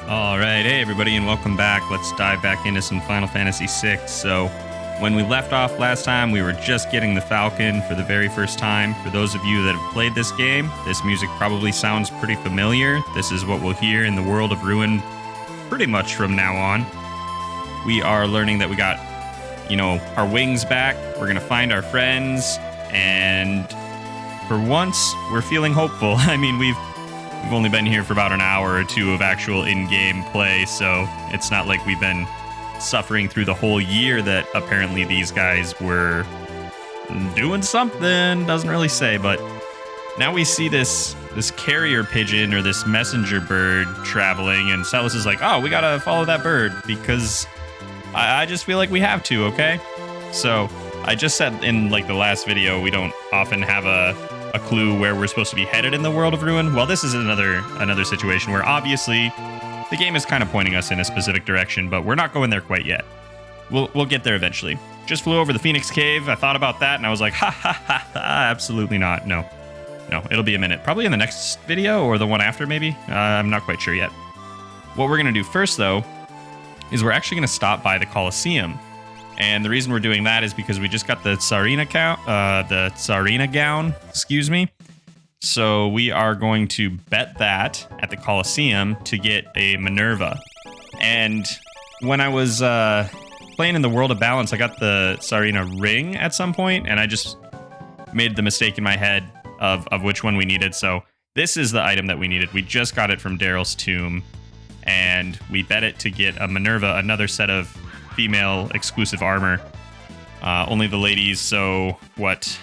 All right, hey everybody, and welcome back. Let's dive back into some Final Fantasy VI. So, when we left off last time, we were just getting the Falcon for the very first time. For those of you that have played this game, this music probably sounds pretty familiar. This is what we'll hear in the World of Ruin pretty much from now on. We are learning that we got, our wings back. We're going to find our friends, and for once, we're feeling hopeful. I mean, we've only been here for about an hour or two of actual in-game play, so it's not like we've been suffering through the whole year that apparently these guys were doing something. Doesn't really say, but now we see this carrier pigeon or this messenger bird traveling, and Celes is like, oh, we gotta follow that bird because I just feel like we have to, okay? So I just said in the last video, we don't often have a clue where we're supposed to be headed in the World of Ruin. Well, this is another situation where obviously the game is kind of pointing us in a specific direction, but we're not going there quite yet. We'll get there eventually. Just flew over the Phoenix Cave. I thought about that and I was like, ha ha ha ha, absolutely not. No, it'll be a minute. Probably in the next video or the one after maybe. I'm not quite sure yet. What we're going to do first though is we're actually going to stop by the Colosseum. And the reason we're doing that is because we just got the Tsarina gown, excuse me. So we are going to bet that at the Colosseum to get a Minerva. And when I was playing in the World of Balance, I got the Tsarina ring at some point, and I just made the mistake in my head of which one we needed. So this is the item that we needed. We just got it from Daryl's tomb, and we bet it to get a Minerva, another set of female exclusive armor. Only the ladies, so what?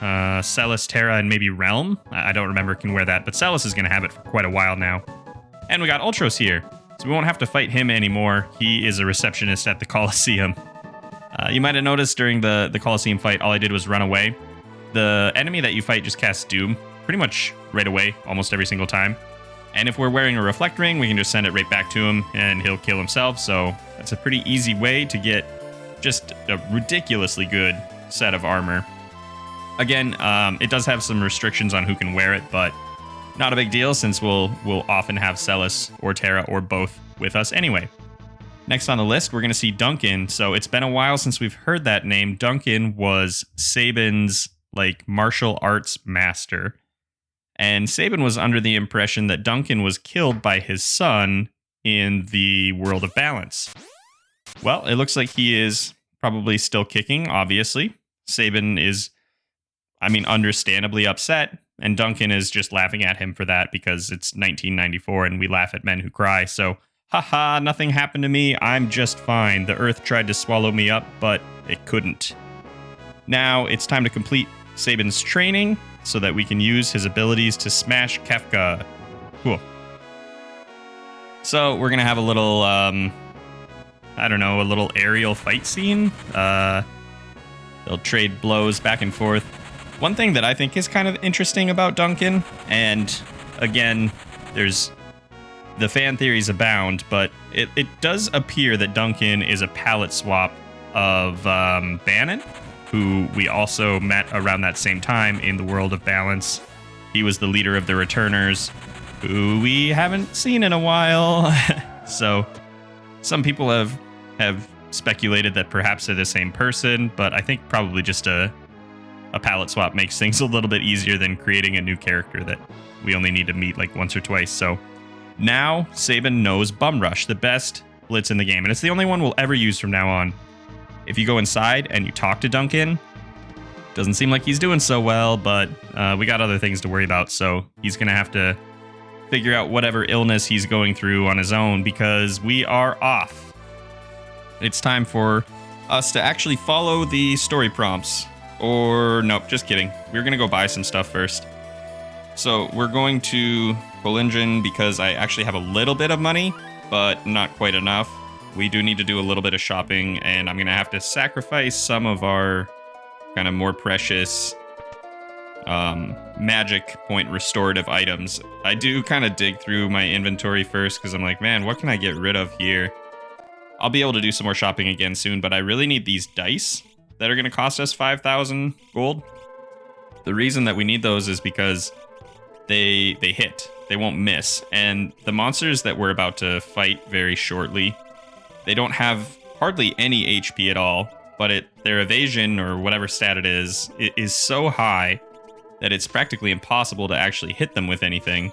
Celes, Terra, and maybe Realm? I don't remember can wear that, but Celes is going to have it for quite a while now. And we got Ultros here, so we won't have to fight him anymore. He is a receptionist at the Colosseum. You might have noticed during the Colosseum fight, all I did was run away. The enemy that you fight just casts Doom pretty much right away, almost every single time. And if we're wearing a Reflect Ring, we can just send it right back to him, and he'll kill himself, so that's a pretty easy way to get just a ridiculously good set of armor. Again, it does have some restrictions on who can wear it, but not a big deal since we'll often have Celes or Terra or both with us anyway. Next on the list, we're going to see Duncan. So it's been a while since we've heard that name. Duncan was Sabin's martial arts master. And Sabin was under the impression that Duncan was killed by his son in the World of Balance. Well, it looks like he is probably still kicking, obviously. Sabin is, understandably upset, and Duncan is just laughing at him for that because it's 1994 and we laugh at men who cry. So, haha, nothing happened to me. I'm just fine. The earth tried to swallow me up, but it couldn't. Now it's time to complete Sabin's training so that we can use his abilities to smash Kefka. Cool. So we're going to have a little, a little aerial fight scene. They'll trade blows back and forth. One thing that I think is kind of interesting about Duncan, and again, there's the fan theories abound, but it does appear that Duncan is a palette swap of Bannon, who we also met around that same time in the World of Balance. He was the leader of the Returners, who we haven't seen in a while. So some people have speculated that perhaps they're the same person, but I think probably just a palette swap makes things a little bit easier than creating a new character that we only need to meet once or twice. So now Sabin knows Bum Rush, the best Blitz in the game, and it's the only one we'll ever use from now on. If you go inside and you talk to Duncan, doesn't seem like he's doing so well, but we got other things to worry about, so he's going to have to figure out whatever illness he's going through on his own because we are off. It's time for us to actually follow the story prompts. Or, nope, just kidding. We're going to go buy some stuff first. So we're going to Polingen because I actually have a little bit of money, but not quite enough. We do need to do a little bit of shopping, and I'm going to have to sacrifice some of our kind of more precious magic point restorative items. I do kind of dig through my inventory first because I'm like, man, what can I get rid of here? I'll be able to do some more shopping again soon, but I really need these dice that are going to cost us 5,000 gold. The reason that we need those is because they hit. They won't miss. And the monsters that we're about to fight very shortly, they don't have hardly any HP at all, but their evasion, or whatever stat it is so high that it's practically impossible to actually hit them with anything.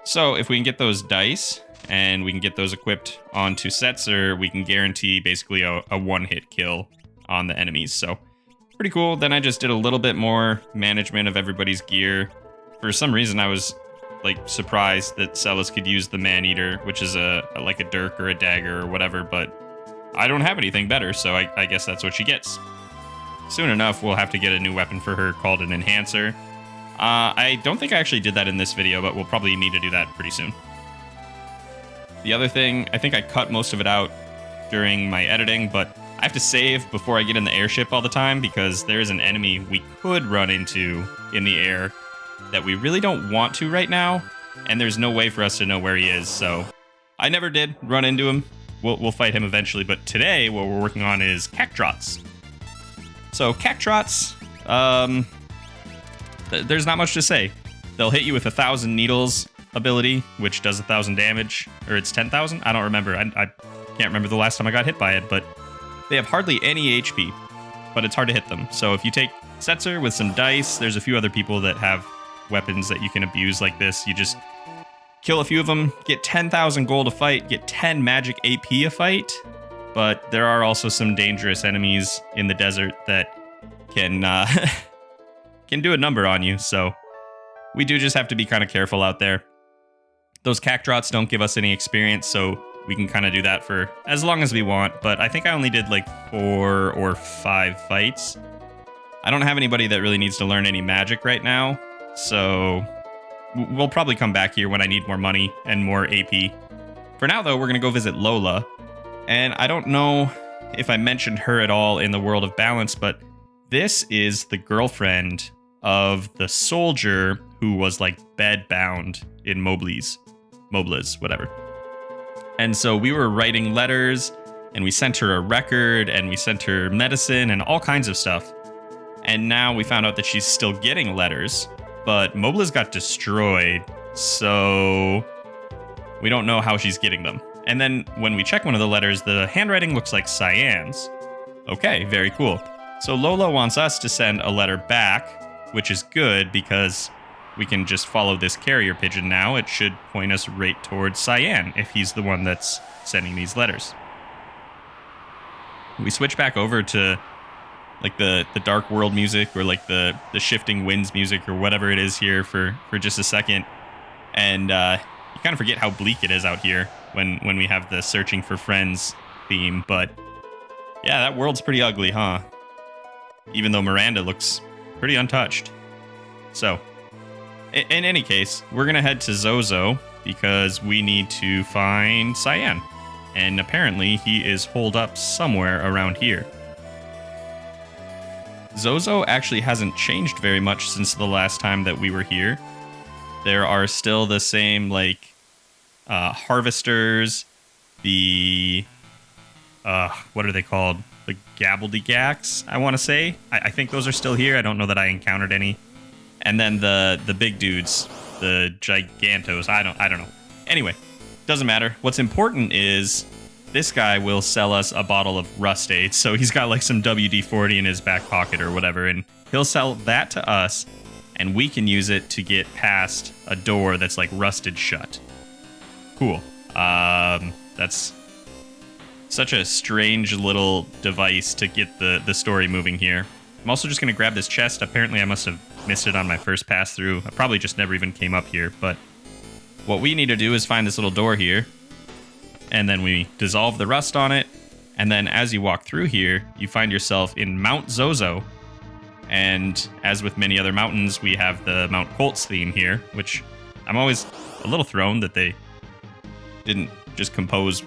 So if we can get those dice, and we can get those equipped onto Setzer, we can guarantee basically a one-hit kill on the enemies. So pretty cool. Then I just did a little bit more management of everybody's gear. For some reason, I was like surprised that Celes could use the Man-Eater, which is like a dirk or a dagger or whatever, but I don't have anything better, so I guess that's what she gets. Soon enough, we'll have to get a new weapon for her called an Enhancer. I don't think I actually did that in this video, but we'll probably need to do that pretty soon. The other thing, I think I cut most of it out during my editing, but I have to save before I get in the airship all the time because there is an enemy we could run into in the air that we really don't want to right now, and there's no way for us to know where he is, so I never did run into him. We'll fight him eventually, but today what we're working on is Cactrots. So Cactrots, there's not much to say. They'll hit you with 1,000 needles ability, which does 1,000 damage, or it's 10,000? I don't remember. I can't remember the last time I got hit by it, but they have hardly any HP, but it's hard to hit them. So if you take Setzer with some dice, there's a few other people that have weapons that you can abuse like this. You just kill a few of them, get 10,000 gold a fight, get 10 magic AP a fight, but there are also some dangerous enemies in the desert that can do a number on you, so we do just have to be kind of careful out there. Those Cactrots don't give us any experience, so we can kind of do that for as long as we want, but I think I only did like 4 or 5 fights. I don't have anybody that really needs to learn any magic right now, so we'll probably come back here when I need more money and more AP. For now, though, we're going to go visit Lola, and I don't know if I mentioned her at all in the World of Balance, but this is the girlfriend of the soldier who was like bedbound in Mobliz, whatever. And so we were writing letters, and we sent her a record, and we sent her medicine and all kinds of stuff. And now we found out that she's still getting letters, but Mobliz got destroyed, so we don't know how she's getting them. And then when we check one of the letters, the handwriting looks like Cyan's. Okay, very cool. So Lola wants us to send a letter back, which is good because we can just follow this carrier pigeon now. It should point us right towards Cyan if he's the one that's sending these letters. We switch back over to like the dark world music, or like the shifting winds music, or whatever it is here for just a second. And you kind of forget how bleak it is out here when we have the searching for friends theme. But yeah, that world's pretty ugly, huh? Even though Maranda looks pretty untouched. So in any case, we're going to head to Zozo because we need to find Cyan. And apparently he is holed up somewhere around here. Zozo actually hasn't changed very much since the last time that we were here. There are still the same, like, harvesters, the, what are they called? The Gabbledy-Gacks, I want to say. I think those are still here. I don't know that I encountered any. And then the big dudes, the Gigantos. I don't know. Anyway, doesn't matter. What's important is this guy will sell us a bottle of Rust-Aid. So he's got like some WD-40 in his back pocket or whatever, and he'll sell that to us, and we can use it to get past a door that's like rusted shut. Cool. That's such a strange little device to get the story moving here. I'm also just going to grab this chest. Apparently I must have missed it on my first pass through. I probably just never even came up here, but what we need to do is find this little door here, and then we dissolve the rust on it, and then as you walk through here, you find yourself in Mount Zozo, and as with many other mountains, we have the Mount Colts theme here, which I'm always a little thrown that they didn't just compose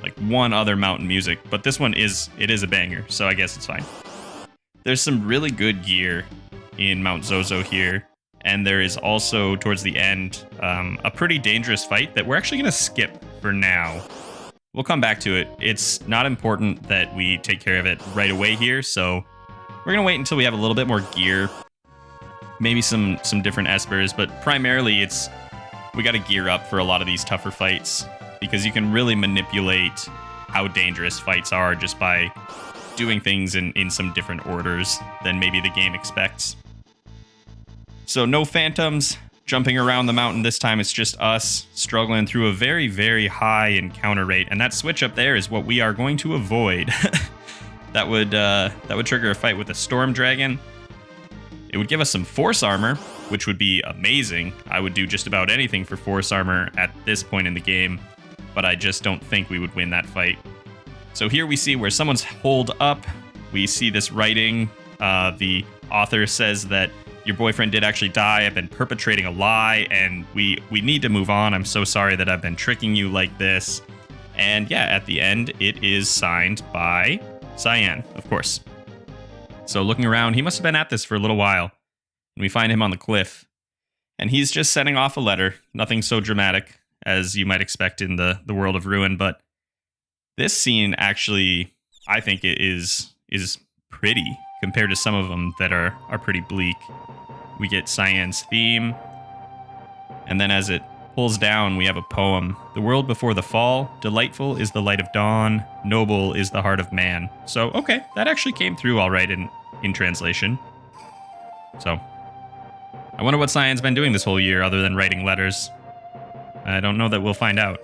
like one other mountain music, but this one is a banger, so I guess it's fine. There's some really good gear in Mount Zozo here, and there is also, towards the end, a pretty dangerous fight that we're actually going to skip for now. We'll come back to it. It's not important that we take care of it right away here, so we're going to wait until we have a little bit more gear. maybe some different espers, but primarily we got to gear up for a lot of these tougher fights because you can really manipulate how dangerous fights are just by doing things in some different orders than maybe the game expects. So no phantoms jumping around the mountain this time. It's just us struggling through a very, very high encounter rate, and that switch up there is what we are going to avoid. That would trigger a fight with a storm dragon. It would give us some force armor, which would be amazing. I would do just about anything for force armor at this point in the game, but I just don't think we would win that fight. So here we see where someone's holed up. We see this writing. The author says that your boyfriend did actually die. I've been perpetrating a lie, and we need to move on. I'm so sorry that I've been tricking you like this. And yeah, at the end, it is signed by Cyan, of course. So looking around, he must have been at this for a little while. And we find him on the cliff. And he's just sending off a letter. Nothing so dramatic as you might expect in the world of Ruin, but this scene actually, I think it is pretty compared to some of them that are pretty bleak. We get Cyan's theme, and then as it pulls down, we have a poem. The world before the fall, delightful is the light of dawn, noble is the heart of man. So, okay, that actually came through all right in translation. So, I wonder what Cyan's been doing this whole year other than writing letters. I don't know that we'll find out.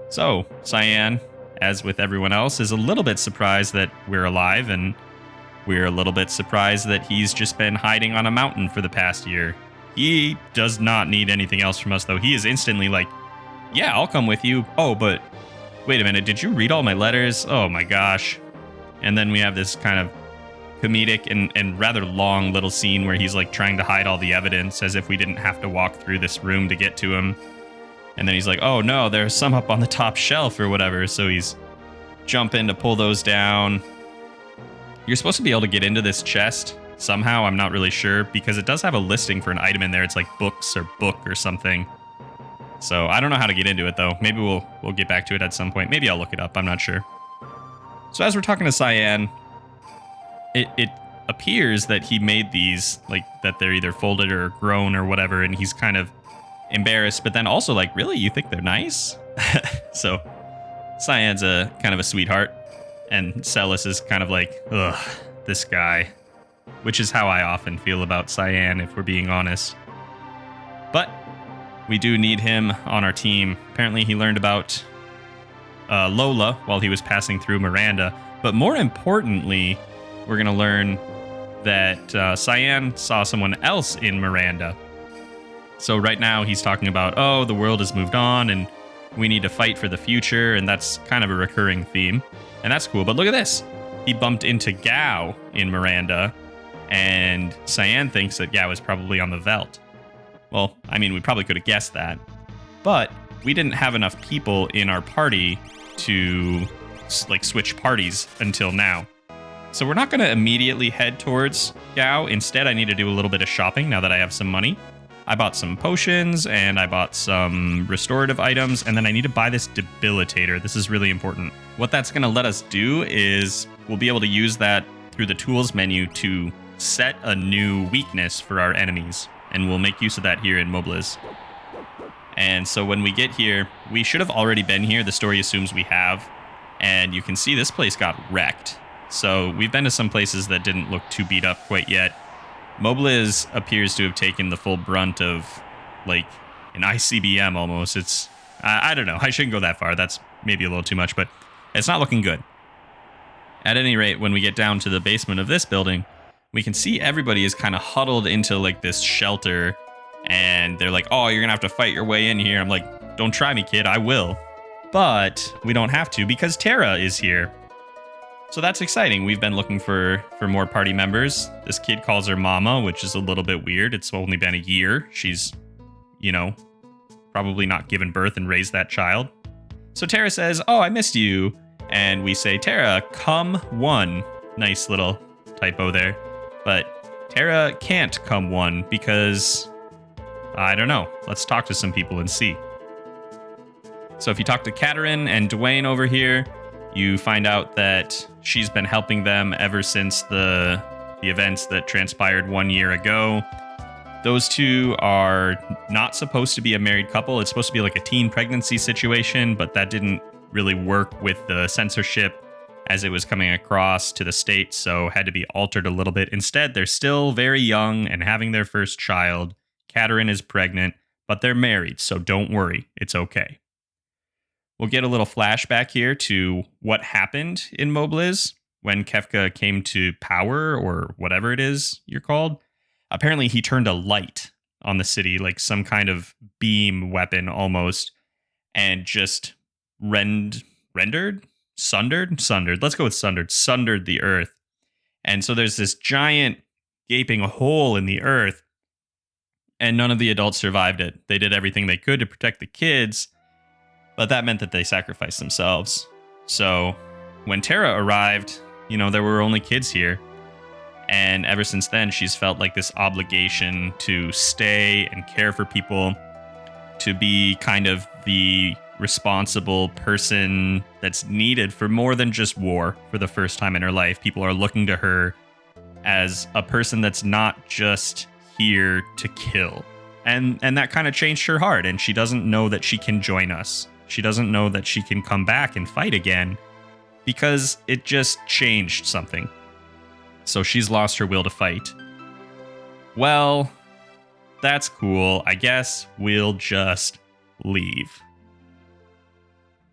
So, Cyan, as with everyone else, is a little bit surprised that we're alive, and we're a little bit surprised that he's just been hiding on a mountain for the past year. He does not need anything else from us, though. He is instantly like, yeah, I'll come with you. Oh, but wait a minute, did you read all my letters? Oh my gosh. And then we have this kind of comedic and rather long little scene where he's like trying to hide all the evidence as if we didn't have to walk through this room to get to him. And then he's like, oh no, there's some up on the top shelf or whatever. So he's jumping to pull those down. You're supposed to be able to get into this chest somehow. I'm not really sure because it does have a listing for an item in there. It's like books or book or something. So I don't know how to get into it though. Maybe we'll get back to it at some point. Maybe I'll look it up. I'm not sure. So as we're talking to Cyan, it appears that he made these, like, that they're either folded or grown or whatever, and he's kind of embarrassed, but then also like, really? You think they're nice? So Cyan's a kind of a sweetheart, and Celes is kind of like, ugh, this guy. Which is how I often feel about Cyan, if we're being honest. But we do need him on our team. Apparently he learned about Lola while he was passing through Maranda. But more importantly, we're going to learn that Cyan saw someone else in Maranda. So right now he's talking about, oh, the world has moved on and we need to fight for the future. And that's kind of a recurring theme. And that's cool. But look at this. He bumped into Gao in Maranda. And Cyan thinks that Gao is probably on the Veldt. Well, I mean, we probably could have guessed that. But we didn't have enough people in our party to like switch parties until now. So we're not going to immediately head towards Gao. Instead, I need to do a little bit of shopping now that I have some money. I bought some potions and I bought some restorative items. And then I need to buy this debilitator. This is really important. What that's going to let us do is we'll be able to use that through the tools menu to set a new weakness for our enemies. And we'll make use of that here in Mobliz. And so when we get here, we should have already been here. The story assumes we have. And you can see this place got wrecked. So we've been to some places that didn't look too beat up quite yet. Mobliz appears to have taken the full brunt of like an ICBM almost. It's, I don't know. I shouldn't go that far. That's maybe a little too much, but it's not looking good. At any rate, when we get down to the basement of this building, we can see everybody is kind of huddled into like this shelter. And they're like, oh, you're going to have to fight your way in here. I'm like, don't try me, kid. I will. But we don't have to because Terra is here. So that's exciting. We've been looking for more party members. This kid calls her Mama, which is a little bit weird. It's only been a year. She's, probably not given birth and raised that child. So Terra says, oh, I missed you. And we say, Terra, come one. Nice little typo there. But Terra can't come one because, I don't know. Let's talk to some people and see. So if you talk to Katerin and Dwayne over here, you find out that she's been helping them ever since the the events that transpired 1 year ago. Those two are not supposed to be a married couple. It's supposed to be like a teen pregnancy situation, but that didn't really work with the censorship as it was coming across to the States, so had to be altered a little bit. Instead, they're still very young and having their first child. Katerin is pregnant, but they're married, so don't worry. It's okay. We'll get a little flashback here to what happened in Mobliz when Kefka came to power, or whatever it is you're called. Apparently, he turned a light on the city, like some kind of beam weapon almost, and just sundered? Let's go with sundered the earth. And so there's this giant gaping hole in the earth, and none of the adults survived it. They did everything they could to protect the kids, but that meant that they sacrificed themselves. So when Terra arrived, there were only kids here. And ever since then, she's felt like this obligation to stay and care for people, to be kind of the responsible person that's needed for more than just war. For the first time in her life, people are looking to her as a person that's not just here to kill. And that kind of changed her heart, and she doesn't know that she can join us. She doesn't know that she can come back and fight again, because it just changed something. So she's lost her will to fight. Well, that's cool. I guess we'll just leave.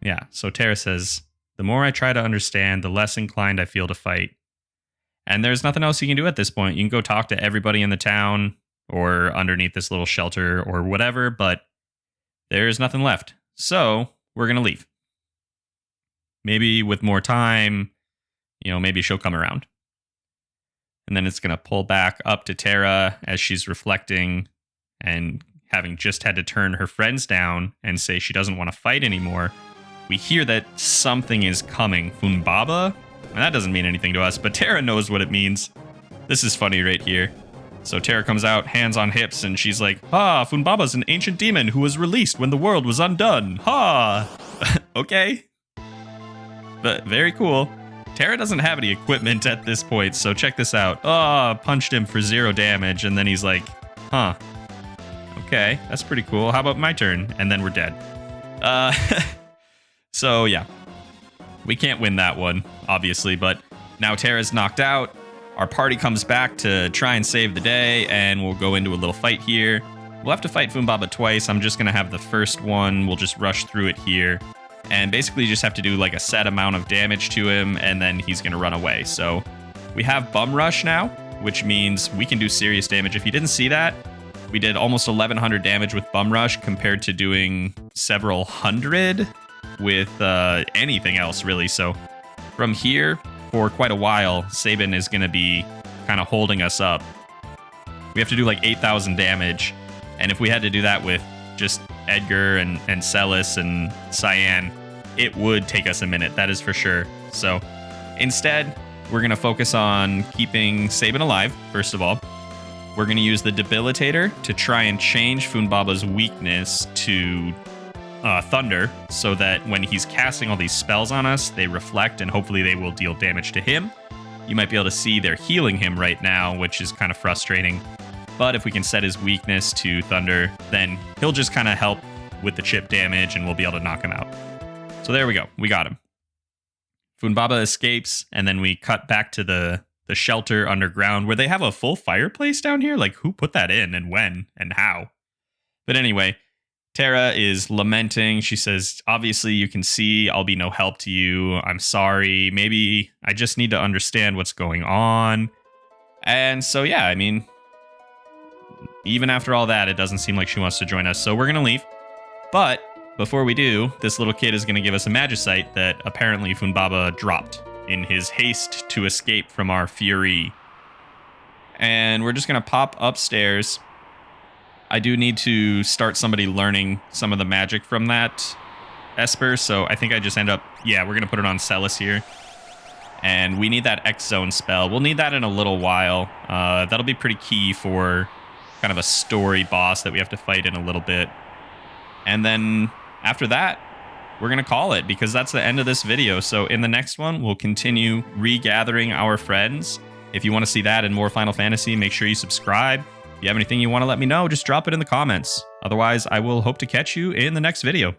Yeah, so Terra says, the more I try to understand, the less inclined I feel to fight. And there's nothing else you can do at this point. You can go talk to everybody in the town or underneath this little shelter or whatever, but there's nothing left. So we're going to leave. Maybe with more time, maybe she'll come around. And then it's going to pull back up to Terra as she's reflecting and having just had to turn her friends down and say she doesn't want to fight anymore. We hear that something is coming. Funbaba? And that doesn't mean anything to us, but Terra knows what it means. This is funny right here. So Terra comes out, hands on hips, and she's like, Funbaba's an ancient demon who was released when the world was undone. Okay. But very cool. Terra doesn't have any equipment at this point, so check this out. Punched him for 0 damage, and then he's like, okay, that's pretty cool. How about my turn? And then we're dead. So yeah, we can't win that one, obviously, but now Terra's knocked out. Our party comes back to try and save the day, and we'll go into a little fight here. We'll have to fight Funbaba twice. I'm just going to have the first one. We'll just rush through it here. And basically just have to do like a set amount of damage to him, and then he's going to run away. So we have Bum Rush now, which means we can do serious damage. If you didn't see that, we did almost 1,100 damage with Bum Rush compared to doing several hundred with anything else, really. So from here, for quite a while, Sabin is going to be kind of holding us up. We have to do like 8,000 damage. And if we had to do that with just Edgar and Celes and Cyan, it would take us a minute, that is for sure. So instead, we're going to focus on keeping Sabin alive, first of all. We're going to use the Debilitator to try and change Funbaba's weakness to Thunder, so that when he's casting all these spells on us, they reflect and hopefully they will deal damage to him. You might be able to see they're healing him right now, which is kind of frustrating. But if we can set his weakness to Thunder, then he'll just kind of help with the chip damage and we'll be able to knock him out. So there we go. We got him. Funbaba escapes, and then we cut back to the shelter underground where they have a full fireplace down here. Like, who put that in and when and how? But anyway, Terra is lamenting. She says, obviously you can see I'll be no help to you. I'm sorry. Maybe I just need to understand what's going on. And so, yeah, I mean, even after all that, it doesn't seem like she wants to join us. So we're going to leave. But before we do, this little kid is going to give us a magicite that apparently Funbaba dropped in his haste to escape from our fury. And we're just going to pop upstairs. I do need to start somebody learning some of the magic from that Esper. So I think I just end up, we're going to put it on Celes here. And we need that X-Zone spell. We'll need that in a little while. That'll be pretty key for kind of a story boss that we have to fight in a little bit. And then after that, we're going to call it, because that's the end of this video. So in the next one, we'll continue regathering our friends If you want to see that and more Final Fantasy, make sure you subscribe. If you have anything you want to let me know, just drop it in the comments. Otherwise, I will hope to catch you in the next video.